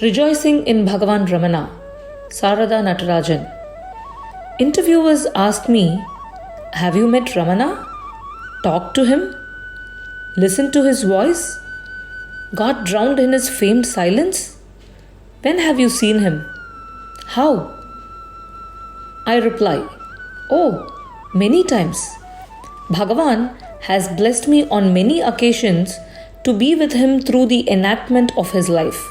Rejoicing in Bhagavan Ramana, Sarada Natarajan. Interviewers asked me, have you met Ramana? Talked to him? Listened to his voice? Got drowned in his famed silence? When have you seen him? How? I reply, oh, many times. Bhagavan has blessed me on many occasions to be with him through the enactment of his life,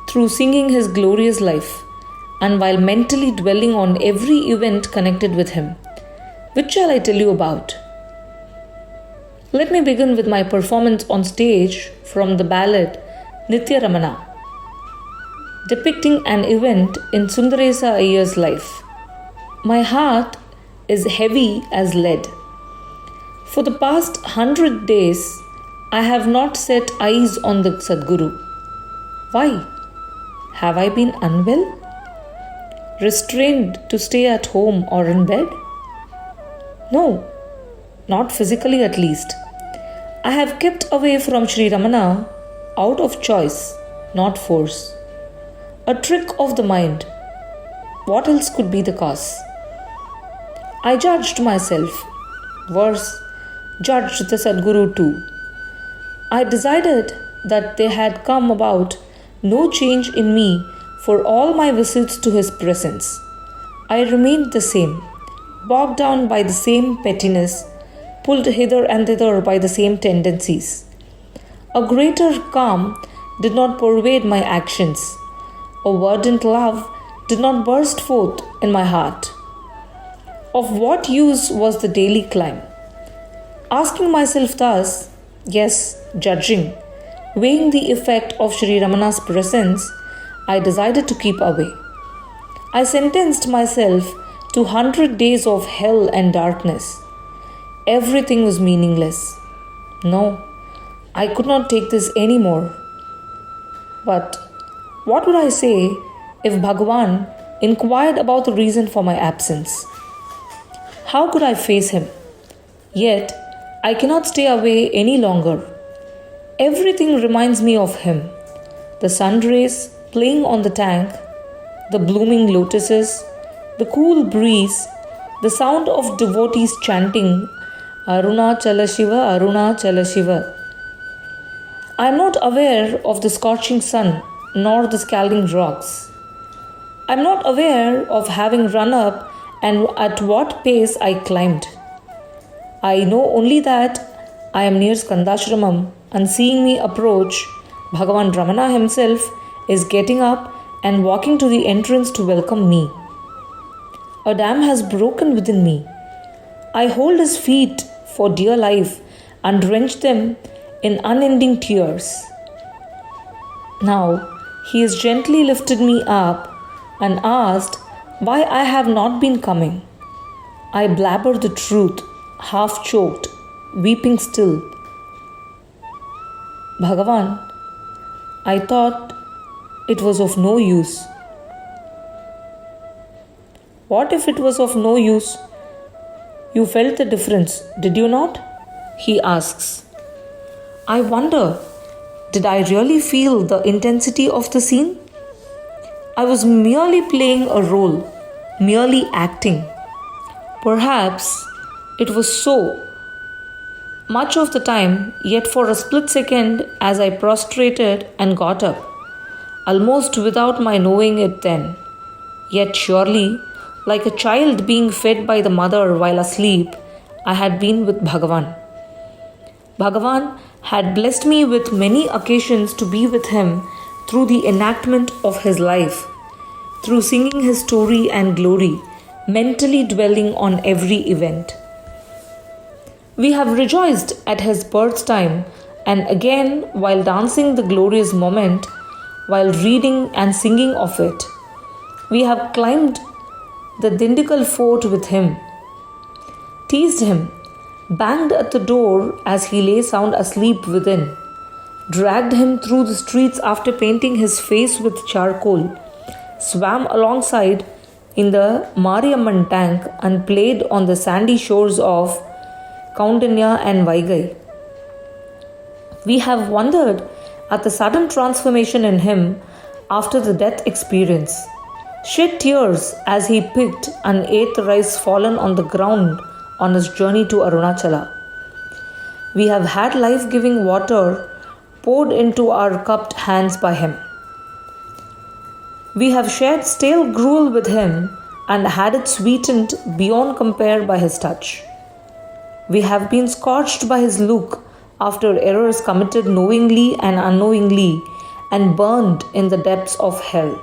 through singing his glorious life, and while mentally dwelling on every event connected with him. Which shall I tell you about? Let me begin with my performance on stage from the ballad Nitya Ramana, depicting an event in Sundaresa Iyer's life. My heart is heavy as lead. For the past 100 days, I have not set eyes on the Sadguru. Why? Have I been unwell? Restrained to stay at home or in bed? No, not physically at least. I have kept away from Sri Ramana out of choice, not force. A trick of the mind. What else could be the cause? I judged myself. Worse, judged the Sadguru too. I decided that there had come about no change in me for all my visits to his presence. I remained the same, bogged down by the same pettiness, pulled hither and thither by the same tendencies. A greater calm did not pervade my actions. A verdant love did not burst forth in my heart. Of what use was the daily climb? Asking myself thus, yes, judging, weighing the effect of Sri Ramana's presence, I decided to keep away. I sentenced myself to 100 days of hell and darkness. Everything was meaningless. No, I could not take this anymore. But what would I say if Bhagavan inquired about the reason for my absence? How could I face him? Yet, I cannot stay away any longer. Everything reminds me of him. The sun rays playing on the tank, the blooming lotuses, the cool breeze, the sound of devotees chanting Arunachala Shiva, Arunachala Shiva. I am not aware of the scorching sun nor the scalding rocks. I am not aware of having run up and at what pace I climbed. I know only that I am near Skandashramam, and seeing me approach, Bhagavan Ramana himself is getting up and walking to the entrance to welcome me. A dam has broken within me. I hold his feet for dear life and drench them in unending tears. Now he has gently lifted me up and asked why I have not been coming. I blabber the truth, half choked, weeping still. Bhagavan, I thought it was of no use. What if it was of no use? You felt the difference, did you not? He asks. I wonder, did I really feel the intensity of the scene? I was merely playing a role, merely acting. Perhaps it was so much of the time, yet for a split second as I prostrated and got up, almost without my knowing it then, yet surely, like a child being fed by the mother while asleep, I had been with Bhagavan. Bhagavan had blessed me with many occasions to be with him through the enactment of his life, through singing his story and glory, mentally dwelling on every event. We have rejoiced at his birth time, and again while dancing the glorious moment, while reading and singing of it. We have climbed the Dindigul fort with him, teased him, banged at the door as he lay sound asleep within, dragged him through the streets after painting his face with charcoal, swam alongside in the Mariamman tank and played on the sandy shores of Kaundanya and Vaigai. We have wondered at the sudden transformation in him after the death experience, shed tears as he picked and ate the rice fallen on the ground on his journey to Arunachala. We have had life-giving water poured into our cupped hands by him. We have shared stale gruel with him and had it sweetened beyond compare by his touch. We have been scorched by his look after errors committed knowingly and unknowingly and burned in the depths of hell.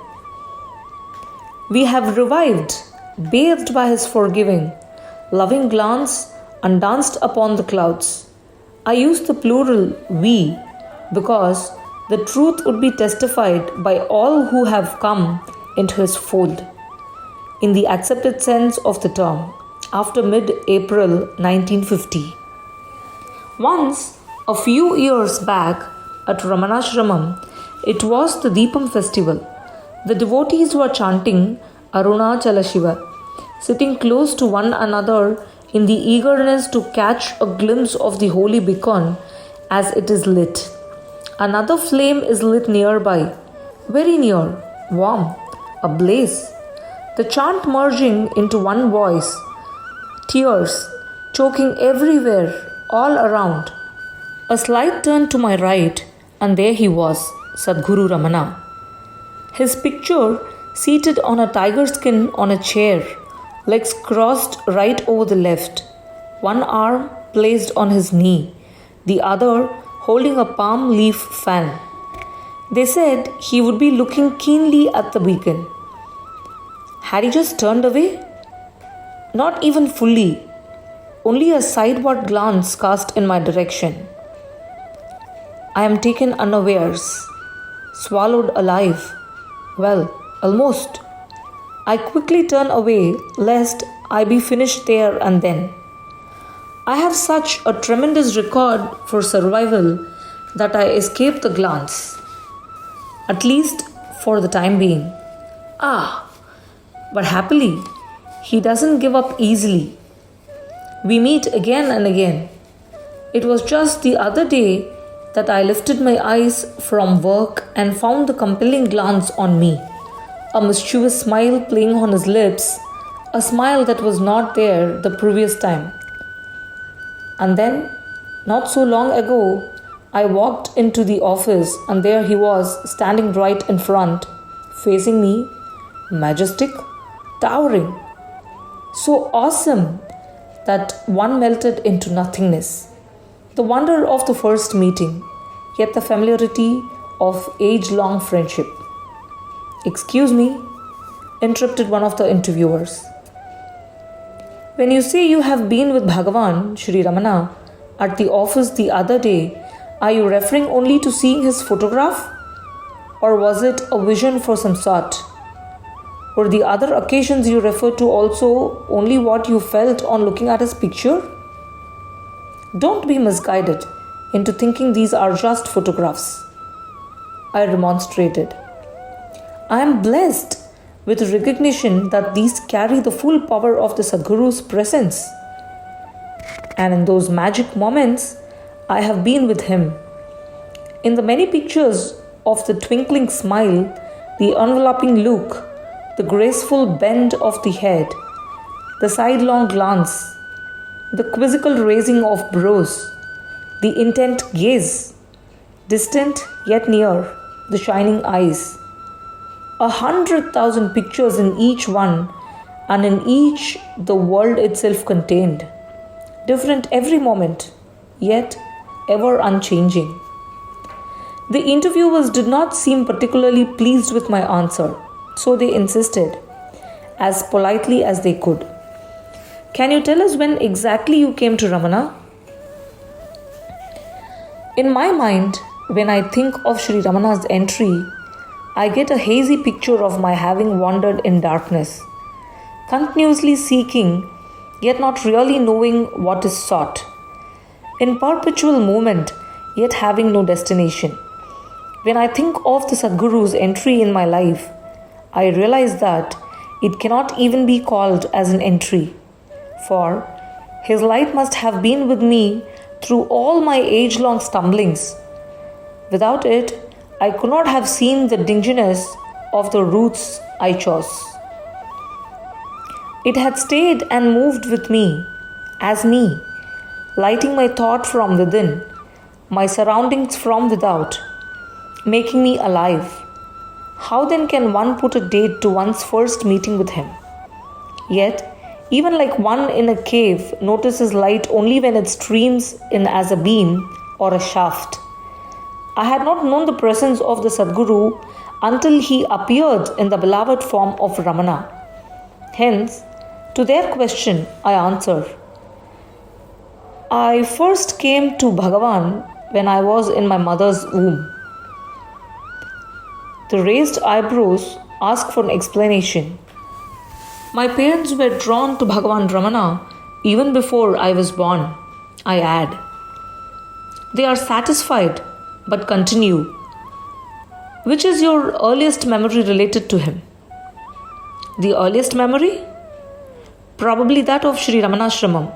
We have revived, bathed by his forgiving, loving glance and danced upon the clouds. I use the plural we because the truth would be testified by all who have come into his fold, in the accepted sense of the term, after mid-April 1950. Once, a few years back, at Ramanashramam, it was the Deepam festival. The devotees were chanting Arunachala Shiva, sitting close to one another in the eagerness to catch a glimpse of the holy beacon as it is lit. Another flame is lit nearby, very near, warm, ablaze. The chant merging into one voice, tears choking everywhere, all around. A slight turn to my right, and there he was, Sadhguru Ramana. His picture seated on a tiger skin on a chair, legs crossed right over the left, one arm placed on his knee, the other holding a palm leaf fan. They said he would be looking keenly at the beacon. Had he just turned away? Not even fully, only a sideward glance cast in my direction. I am taken unawares, swallowed alive. Well, almost. I quickly turn away lest I be finished there and then. I have such a tremendous record for survival that I escape the glance, at least for the time being. But happily, he doesn't give up easily. We meet again and again. It was just the other day that I lifted my eyes from work and found the compelling glance on me, a mischievous smile playing on his lips, a smile that was not there the previous time. And then, not so long ago, I walked into the office and there he was standing right in front, facing me, majestic, towering, so awesome that one melted into nothingness. The wonder of the first meeting, yet the familiarity of age-long friendship. Excuse me, interrupted one of the interviewers. When you say you have been with Bhagavan, Sri Ramana, at the office the other day, are you referring only to seeing his photograph? Or was it a vision for some sort? Were the other occasions you refer to also only what you felt on looking at his picture? Don't be misguided into thinking these are just photographs. I remonstrated. I am blessed with recognition that these carry the full power of the Sadhguru's presence. And in those magic moments, I have been with him. In the many pictures of the twinkling smile, the enveloping look, the graceful bend of the head, the sidelong glance, the quizzical raising of brows, the intent gaze, distant yet near, the shining eyes. 100,000 pictures in each one, and in each the world itself contained, different every moment, yet ever unchanging. The interviewers did not seem particularly pleased with my answer, so they insisted, as politely as they could. Can you tell us when exactly you came to Ramana? In my mind, when I think of Sri Ramana's entry, I get a hazy picture of my having wandered in darkness, continuously seeking, yet not really knowing what is sought, in perpetual movement, yet having no destination. When I think of the Sadhguru's entry in my life, I realize that it cannot even be called as an entry, for his light must have been with me through all my age-long stumblings. Without it, I could not have seen the dinginess of the roots I chose. It had stayed and moved with me, as me, lighting my thought from within, my surroundings from without, making me alive. How then can one put a date to one's first meeting with him? Yet, even like one in a cave notices light only when it streams in as a beam or a shaft, I had not known the presence of the Sadguru until he appeared in the beloved form of Ramana. Hence, to their question, I answer, I first came to Bhagavan when I was in my mother's womb. The raised eyebrows ask for an explanation. My parents were drawn to Bhagavan Ramana even before I was born, I add. They are satisfied but continue. Which is your earliest memory related to him? The earliest memory? Probably that of Sri Ramanashramam,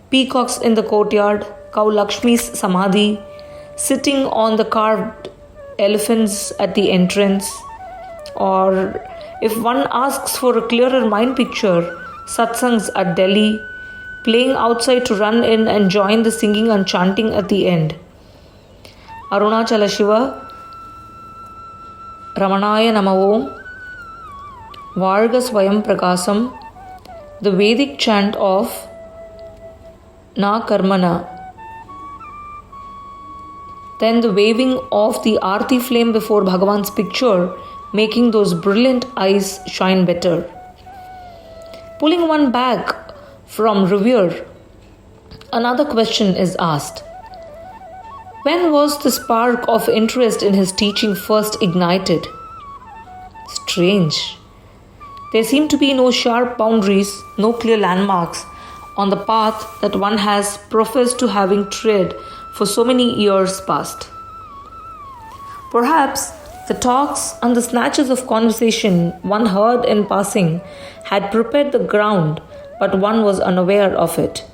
peacocks in the courtyard, cow Lakshmi's samadhi, sitting on the carved elephants at the entrance, or if one asks for a clearer mind picture, satsangs at Delhi, playing outside to run in and join the singing and chanting at the end. Arunachala Shiva, Ramanaya NAMO, Varga Swayam Prakasam, the Vedic chant of Na Karmana. Then the waving of the Aarti flame before Bhagavan's picture, making those brilliant eyes shine better. Pulling one back from revere, another question is asked. When was the spark of interest in his teaching first ignited? Strange. There seem to be no sharp boundaries, no clear landmarks on the path that one has professed to having tread for so many years past. Perhaps the talks and the snatches of conversation one heard in passing had prepared the ground, but one was unaware of it.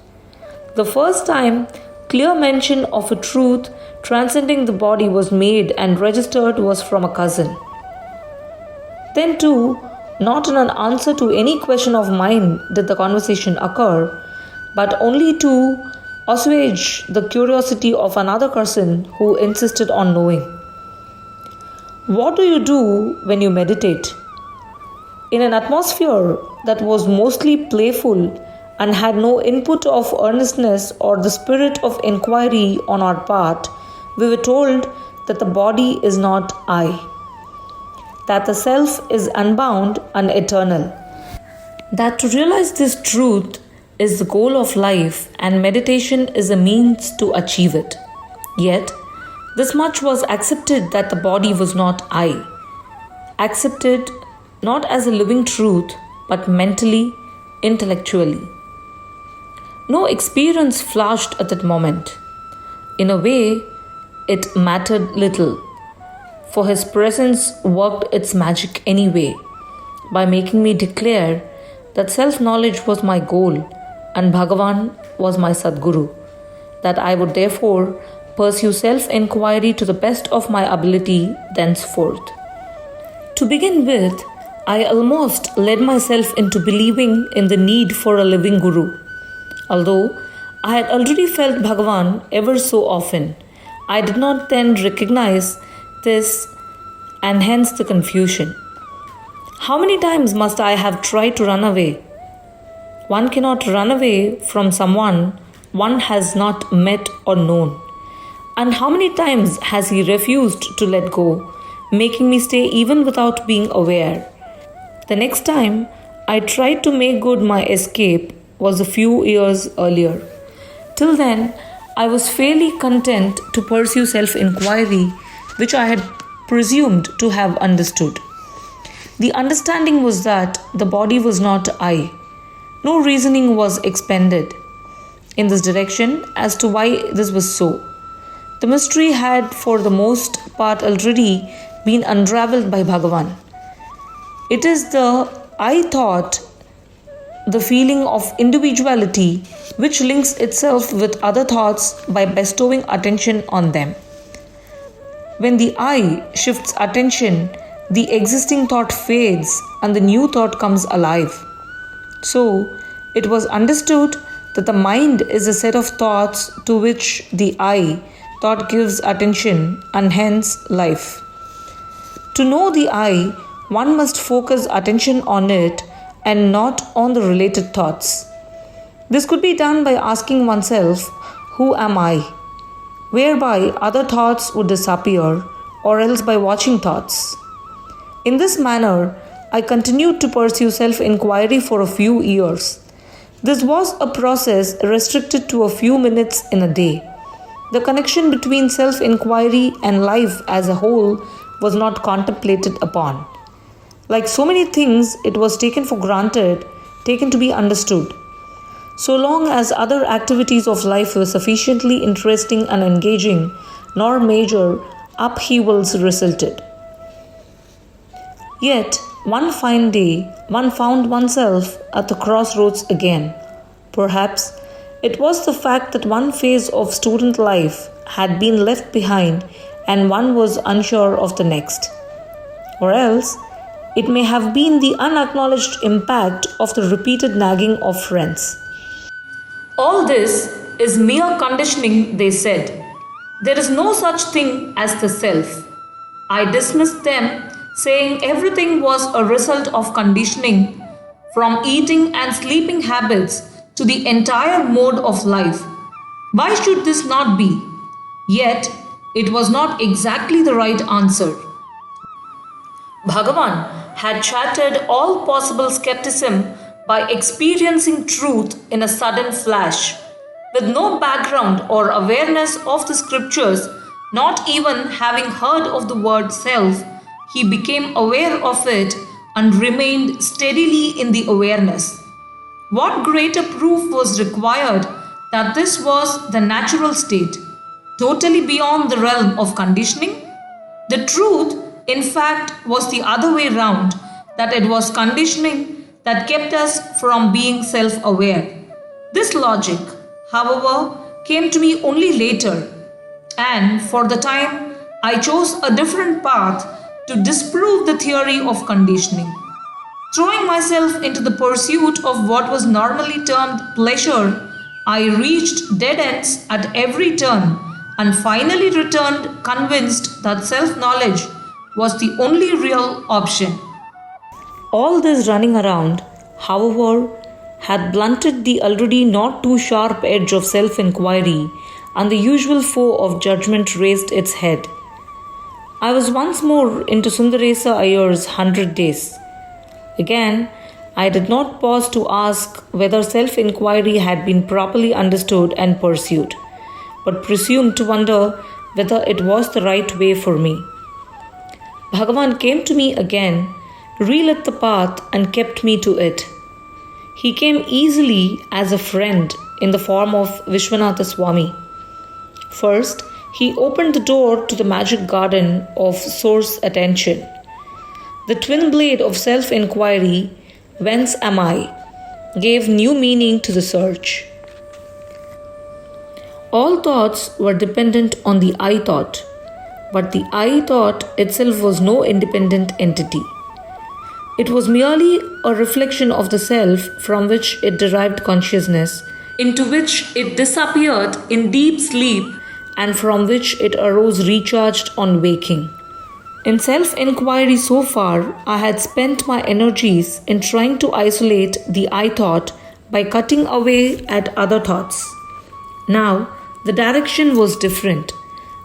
The first time clear mention of a truth transcending the body was made and registered was from a cousin. Then too, not in an answer to any question of mine did the conversation occur, but only to assuage the curiosity of another cousin who insisted on knowing. What do you do when you meditate? In an atmosphere that was mostly playful and had no input of earnestness or the spirit of inquiry on our part, we were told that the body is not I, that the self is unbound and eternal, that to realize this truth is the goal of life and meditation is a means to achieve it. Yet, this much was accepted that the body was not I, accepted not as a living truth but mentally, intellectually. No experience flashed at that moment. In a way, it mattered little, for his presence worked its magic anyway, by making me declare that self-knowledge was my goal and Bhagavan was my Sadguru, that I would therefore pursue self-inquiry to the best of my ability thenceforth. To begin with, I almost led myself into believing in the need for a living guru. Although I had already felt Bhagavan ever so often, I did not then recognize this and hence the confusion. How many times must I have tried to run away? One cannot run away from someone one has not met or known. And how many times has he refused to let go, making me stay even without being aware? The next time I tried to make good my escape was a few years earlier. Till then, I was fairly content to pursue self-inquiry, which I had presumed to have understood. The understanding was that the body was not I. No reasoning was expended in this direction as to why this was so. The mystery had for the most part already been unraveled by Bhagavan. It is the I thought, the feeling of individuality, which links itself with other thoughts by bestowing attention on them. When the I shifts attention, the existing thought fades and the new thought comes alive. So, it was understood that the mind is a set of thoughts to which the I thought gives attention and hence life. To know the I, one must focus attention on it and not on the related thoughts. This could be done by asking oneself, who am I? Whereby other thoughts would disappear, or else by watching thoughts. In this manner, I continued to pursue self-inquiry for a few years. This was a process restricted to a few minutes in a day. The connection between self-inquiry and life as a whole was not contemplated upon. Like so many things, it was taken for granted, taken to be understood. So long as other activities of life were sufficiently interesting and engaging, nor major upheavals resulted. Yet, one fine day, one found oneself at the crossroads again. Perhaps it was the fact that one phase of student life had been left behind and one was unsure of the next. Or else, it may have been the unacknowledged impact of the repeated nagging of friends. All this is mere conditioning, they said. There is no such thing as the self. I dismissed them, saying everything was a result of conditioning, from eating and sleeping habits to the entire mode of life. Why should this not be? Yet, it was not exactly the right answer. Bhagavan had shattered all possible skepticism by experiencing truth in a sudden flash. With no background or awareness of the scriptures, not even having heard of the word self, he became aware of it and remained steadily in the awareness. What greater proof was required that this was the natural state, totally beyond the realm of conditioning? The truth, in fact, was the other way round, that it was conditioning that kept us from being self-aware. This logic, however, came to me only later, and for the time I chose a different path to disprove the theory of conditioning. Throwing myself into the pursuit of what was normally termed pleasure, I reached dead ends at every turn and finally returned convinced that self-knowledge was the only real option. All this running around, however, had blunted the already not too sharp edge of self-inquiry, and the usual foe of judgment raised its head. I was once more into Sundaresa Iyer's 100 Days. Again, I did not pause to ask whether self-inquiry had been properly understood and pursued, but presumed to wonder whether it was the right way for me. Bhagavan came to me again, relit the path and kept me to it. He came easily as a friend in the form of Vishwanatha Swami. First, he opened the door to the magic garden of source attention. The twin blade of self-inquiry, whence am I, gave new meaning to the search. All thoughts were dependent on the I thought, but the I thought itself was no independent entity. It was merely a reflection of the self from which it derived consciousness, into which it disappeared in deep sleep, and from which it arose recharged on waking. In self-inquiry so far, I had spent my energies in trying to isolate the I thought by cutting away at other thoughts. Now, the direction was different.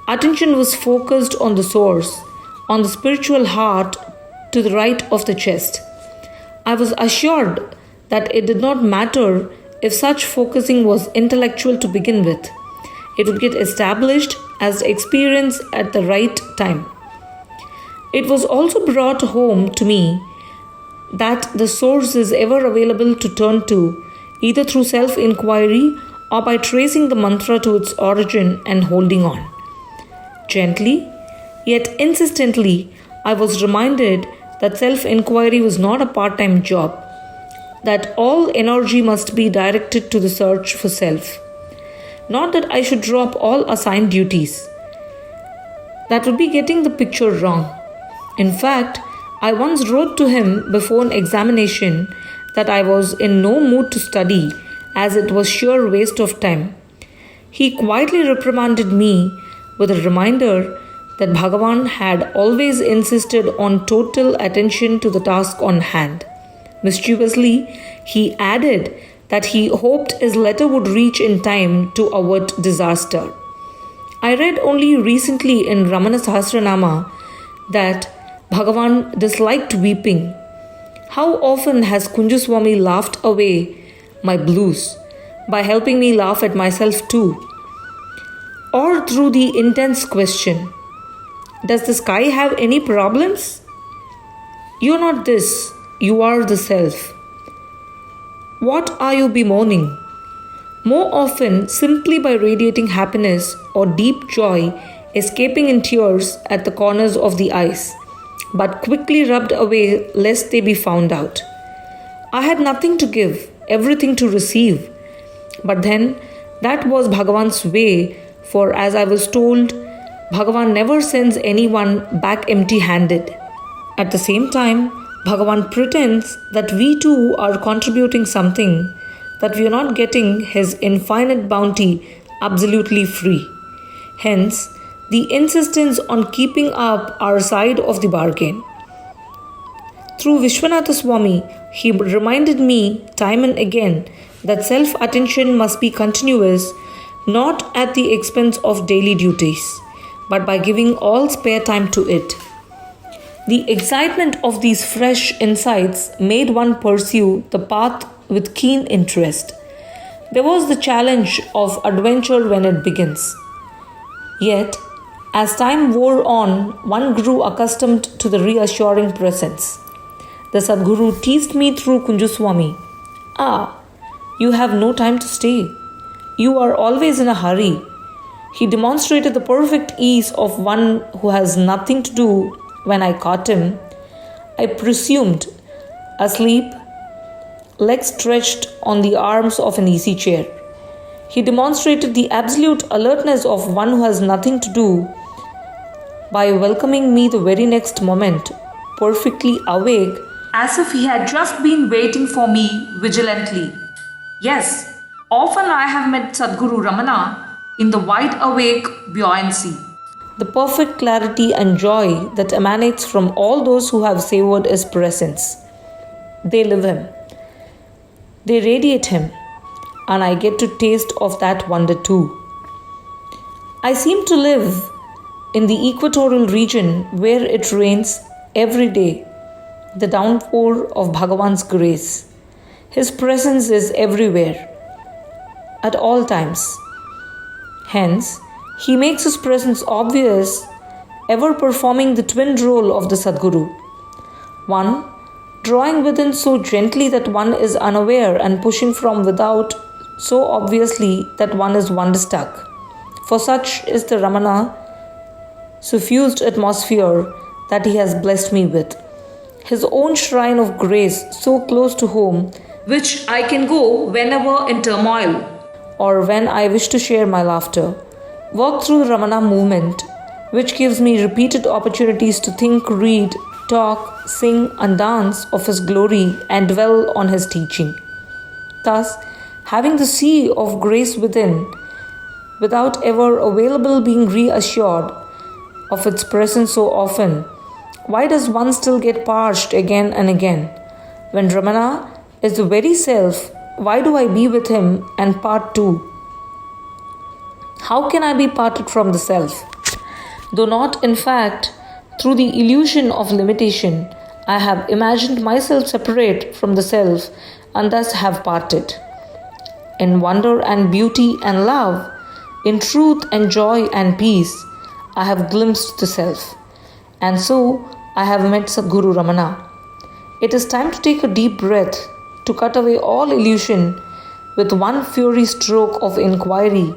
Attention was focused on the source, on the spiritual heart to the right of the chest. I was assured that it did not matter if such focusing was intellectual to begin with. It would get established as experience at the right time. It was also brought home to me that the source is ever available to turn to, either through self-inquiry or by tracing the mantra to its origin and holding on. Gently, yet insistently, I was reminded that self-inquiry was not a part-time job, that all energy must be directed to the search for self. Not that I should drop all assigned duties. That would be getting the picture wrong. In fact, I once wrote to him before an examination that I was in no mood to study as it was sheer waste of time. He quietly reprimanded me with a reminder that Bhagavan had always insisted on total attention to the task on hand. Mischievously, he added that he hoped his letter would reach in time to avert disaster. I read only recently in Ramana Sahasranama that Bhagavan disliked weeping. How often has Kunjaswami laughed away my blues by helping me laugh at myself too? Or through the intense question, does the sky have any problems? You are not this, you are the self. What are you bemoaning? More often, simply by radiating happiness or deep joy, escaping in tears at the corners of the eyes, but quickly rubbed away lest they be found out. I had nothing to give, everything to receive. But then, that was Bhagavan's way, for as I was told, Bhagavan never sends anyone back empty-handed. At the same time, Bhagavan pretends that we too are contributing something, that we are not getting his infinite bounty absolutely free. Hence, the insistence on keeping up our side of the bargain. Through Vishwanatha Swami, he reminded me time and again that self-attention must be continuous, not at the expense of daily duties, but by giving all spare time to it. The excitement of these fresh insights made one pursue the path with keen interest. There was the challenge of adventure when it begins. Yet, as time wore on, one grew accustomed to the reassuring presence. The Sadguru teased me through Kunjaswami. You have no time to stay. You are always in a hurry. He demonstrated the perfect ease of one who has nothing to do. When I caught him, I presumed asleep, legs stretched on the arms of an easy chair. He demonstrated the absolute alertness of one who has nothing to do by welcoming me the very next moment, perfectly awake, as if he had just been waiting for me vigilantly. Yes, often I have met Sadguru Ramana in the wide awake buoyancy, the perfect clarity and joy that emanates from all those who have savored his presence. They live him. They radiate him, and I get to taste of that wonder too. I seem to live in the equatorial region where it rains every day, the downpour of Bhagavan's grace. His presence is everywhere, at all times. Hence, he makes his presence obvious, ever performing the twin role of the Sadguru. One, drawing within so gently that one is unaware and pushing from without so obviously that one is wonderstruck. For such is the Ramana suffused atmosphere that he has blessed me with. His own shrine of grace so close to home, which I can go whenever in turmoil or when I wish to share my laughter. Walk through the Ramana movement, which gives me repeated opportunities to think, read, talk, sing and dance of his glory and dwell on his teaching. Thus, having the sea of grace within, without ever available being reassured of its presence so often, why does one still get parched again and again? When Ramana is the very self, why do I be with him and part too? How can I be parted from the self? Though not in fact, through the illusion of limitation, I have imagined myself separate from the self and thus have parted. In wonder and beauty and love, in truth and joy and peace, I have glimpsed the self. And so, I have met Sadguru Ramana. It is time to take a deep breath, to cut away all illusion with one fury stroke of inquiry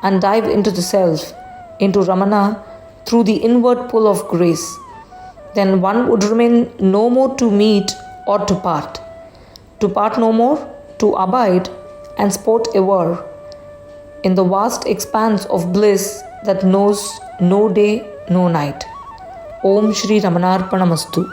and dive into the self, into Ramana, through the inward pull of grace. Then one would remain no more to meet or to part. To part no more, to abide and sport ever in the vast expanse of bliss that knows no day no night. Om Shri Ramanarpanamastu.